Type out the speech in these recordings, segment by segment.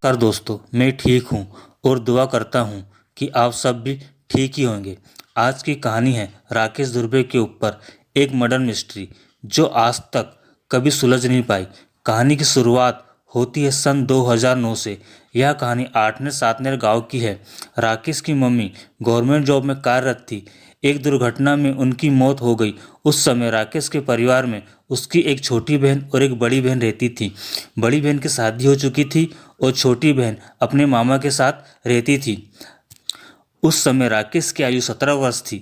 नमस्कार दोस्तों, मैं ठीक हूँ और दुआ करता हूँ कि आप सब भी ठीक ही होंगे। आज की कहानी है राकेश दुर्वे के ऊपर एक मर्डर मिस्ट्री जो आज तक कभी सुलझ नहीं पाई। कहानी की शुरुआत होती है सन 2009 से। यह कहानी आठनेर सातनेर गांव की है। राकेश की मम्मी गवर्नमेंट जॉब में कार्यरत थी। एक दुर्घटना में उनकी मौत हो गई। उस समय राकेश के परिवार में उसकी एक छोटी बहन और एक बड़ी बहन रहती थी। बड़ी बहन की शादी हो चुकी थी और छोटी बहन अपने मामा के साथ रहती थी। उस समय राकेश की आयु 17 वर्ष थी।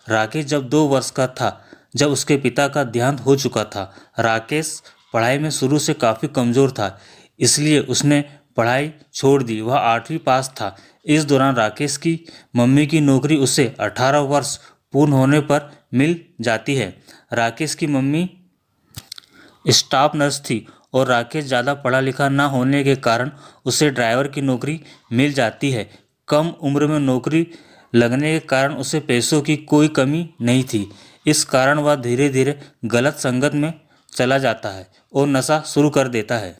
राकेश जब 2 वर्ष का था जब उसके पिता का देहांत हो चुका था। राकेश पढ़ाई में शुरू से काफ़ी कमज़ोर था, इसलिए उसने पढ़ाई छोड़ दी। वह 8वीं पास था। इस दौरान राकेश की मम्मी की नौकरी उसे 18 वर्ष पूर्ण होने पर मिल जाती है। राकेश की मम्मी स्टाफ नर्स थी और राकेश ज़्यादा पढ़ा लिखा ना होने के कारण उसे ड्राइवर की नौकरी मिल जाती है। कम उम्र में नौकरी लगने के कारण उसे पैसों की कोई कमी नहीं थी। इस कारण वह धीरे धीरे गलत संगत में चला जाता है और नशा शुरू कर देता है।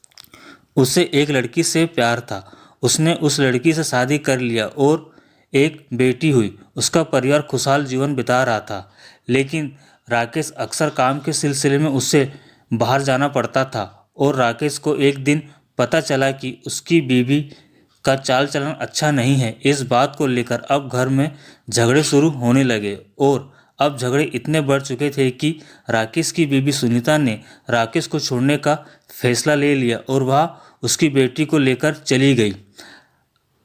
उसे एक लड़की से प्यार था। उसने उस लड़की से शादी कर लिया और एक बेटी हुई। उसका परिवार खुशहाल जीवन बिता रहा था, लेकिन राकेश अक्सर काम के सिलसिले में उससे बाहर जाना पड़ता था और राकेश को एक दिन पता चला कि उसकी बीवी का चाल चलन अच्छा नहीं है। इस बात को लेकर अब घर में झगड़े शुरू होने लगे और अब झगड़े इतने बढ़ चुके थे कि राकेश की बीवी सुनीता ने राकेश को छोड़ने का फैसला ले लिया और वह उसकी बेटी को लेकर चली गई।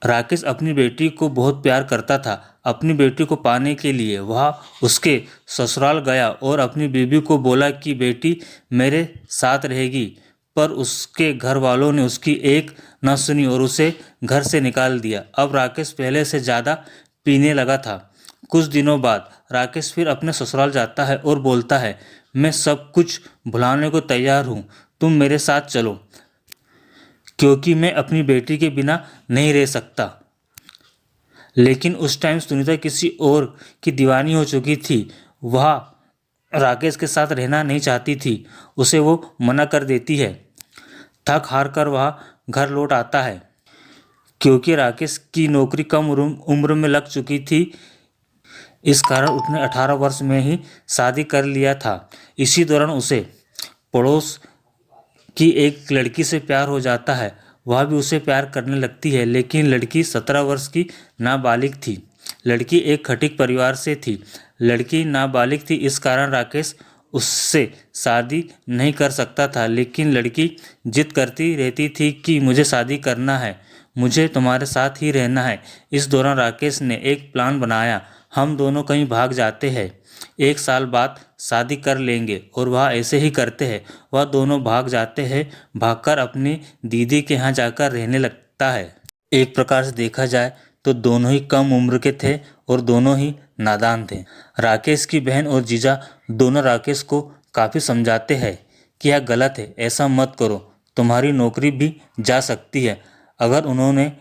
राकेश अपनी बेटी को बहुत प्यार करता था। अपनी बेटी को पाने के लिए वह उसके ससुराल गया और अपनी बीवी को बोला कि बेटी मेरे साथ रहेगी, पर उसके घर वालों ने उसकी एक न सुनी और उसे घर से निकाल दिया। अब राकेश पहले से ज़्यादा पीने लगा था। कुछ दिनों बाद राकेश फिर अपने ससुराल जाता है और बोलता है, मैं सब कुछ भुलाने को तैयार हूँ, तुम मेरे साथ चलो, क्योंकि मैं अपनी बेटी के बिना नहीं रह सकता। लेकिन उस टाइम सुनीता किसी और की दीवानी हो चुकी थी। वह राकेश के साथ रहना नहीं चाहती थी। उसे वो मना कर देती है। थक हार कर वह घर लौट आता है। क्योंकि राकेश की नौकरी कम उम्र में लग चुकी थी, इस कारण उसने 18 वर्ष में ही शादी कर लिया था। इसी दौरान उसे पड़ोस कि एक लड़की से प्यार हो जाता है। वह भी उसे प्यार करने लगती है, लेकिन लड़की 17 वर्ष की नाबालिग थी। लड़की एक खटीक परिवार से थी। लड़की नाबालिग थी, इस कारण राकेश उससे शादी नहीं कर सकता था। लेकिन लड़की जिद करती रहती थी कि मुझे शादी करना है, मुझे तुम्हारे साथ ही रहना है। इस दौरान राकेश ने एक प्लान बनाया, हम दोनों कहीं भाग जाते हैं, 1 साल बाद शादी कर लेंगे। और वह ऐसे ही करते हैं। वह दोनों भाग जाते हैं। भागकर अपनी दीदी के यहाँ जाकर रहने लगता है। एक प्रकार से देखा जाए तो दोनों ही कम उम्र के थे और दोनों ही नादान थे। राकेश की बहन और जीजा दोनों राकेश को काफ़ी समझाते हैं कि यह गलत है, ऐसा मत करो, तुम्हारी नौकरी भी जा सकती है अगर उन्होंने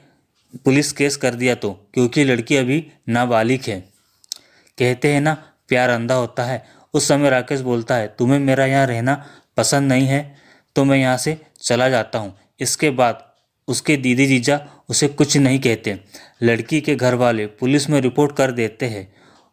पुलिस केस कर दिया तो, क्योंकि लड़की अभी नाबालिग है। कहते हैं ना, प्यार अंधा होता है। उस समय राकेश बोलता है, तुम्हें मेरा यहाँ रहना पसंद नहीं है तो मैं यहाँ से चला जाता हूँ। इसके बाद उसके दीदी जीजा उसे कुछ नहीं कहते। लड़की के घर वाले पुलिस में रिपोर्ट कर देते हैं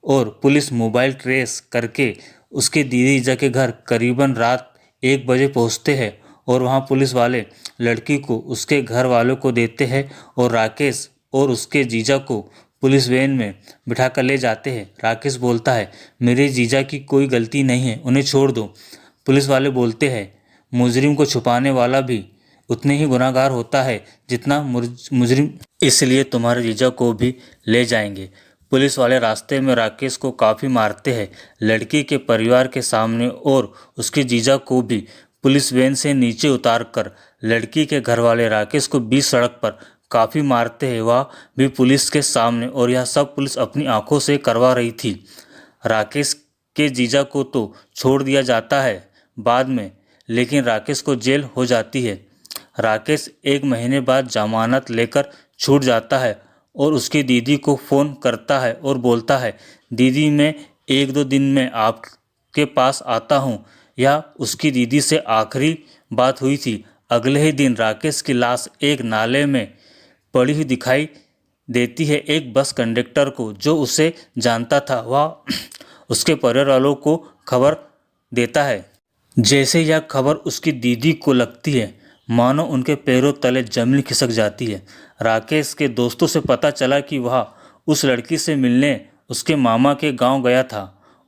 और पुलिस मोबाइल ट्रेस करके उसके दीदी जीजा के घर करीबन रात 1 बजे पहुँचते हैं और वहाँ पुलिस वाले लड़की को उसके घर वालों को देते हैं और राकेश और उसके जीजा को पुलिस वैन में बिठा कर ले जाते हैं। राकेश बोलता है, मेरे जीजा की कोई गलती नहीं है, उन्हें छोड़ दो। पुलिस वाले बोलते हैं, मुजरिम को छुपाने वाला भी उतने ही गुनाहगार होता है जितना मुजरिम, इसलिए तुम्हारे जीजा को भी ले जाएंगे। पुलिस वाले रास्ते में राकेश को काफ़ी मारते हैं, लड़की के परिवार के सामने, और उसके जीजा को भी पुलिस वैन से नीचे उतारकर लड़की के घर वाले राकेश को बीच सड़क पर काफ़ी मारते हैं, वह भी पुलिस के सामने। और यह सब पुलिस अपनी आंखों से करवा रही थी। राकेश के जीजा को तो छोड़ दिया जाता है बाद में, लेकिन राकेश को जेल हो जाती है। राकेश 1 महीने बाद जमानत लेकर छूट जाता है और उसकी दीदी को फ़ोन करता है और बोलता है, दीदी मैं 1-2 दिन में आपके पास आता हूँ। यह उसकी दीदी से आखिरी बात हुई थी। अगले ही दिन राकेश की लाश एक नाले में पड़ी हुई दिखाई देती है। एक बस कंडक्टर को जो उसे जानता था वह उसके परिवार वालों को खबर देता है। जैसे यह खबर उसकी दीदी को लगती है, मानो उनके पैरों तले जमीन खिसक जाती है। राकेश के दोस्तों से पता चला कि वह उस लड़की से मिलने उसके मामा के गांव गया था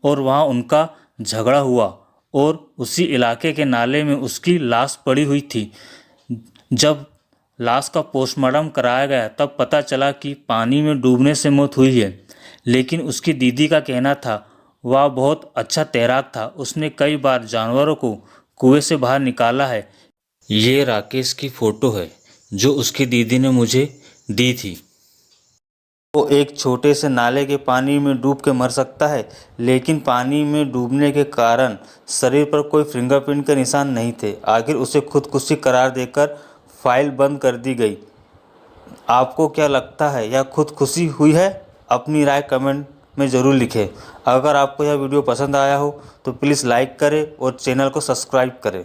और वहां उनका झगड़ा हुआ और उसी इलाके के नाले में उसकी लाश पड़ी हुई थी। जब लाश का पोस्टमार्टम कराया गया तब पता चला कि पानी में डूबने से मौत हुई है। लेकिन उसकी दीदी का कहना था वह बहुत अच्छा तैराक था, उसने कई बार जानवरों को कुएं से बाहर निकाला है। ये राकेश की फ़ोटो है जो उसकी दीदी ने मुझे दी थी। वो एक छोटे से नाले के पानी में डूब के मर सकता है, लेकिन पानी में डूबने के कारण शरीर पर कोई फिंगरप्रिंट के निशान नहीं थे। आखिर उसे खुदकुशी करार देकर फाइल बंद कर दी गई। आपको क्या लगता है, यह खुदकुशी हुई है? अपनी राय कमेंट में ज़रूर लिखें। अगर आपको यह वीडियो पसंद आया हो तो प्लीज़ लाइक करें और चैनल को सब्सक्राइब करें।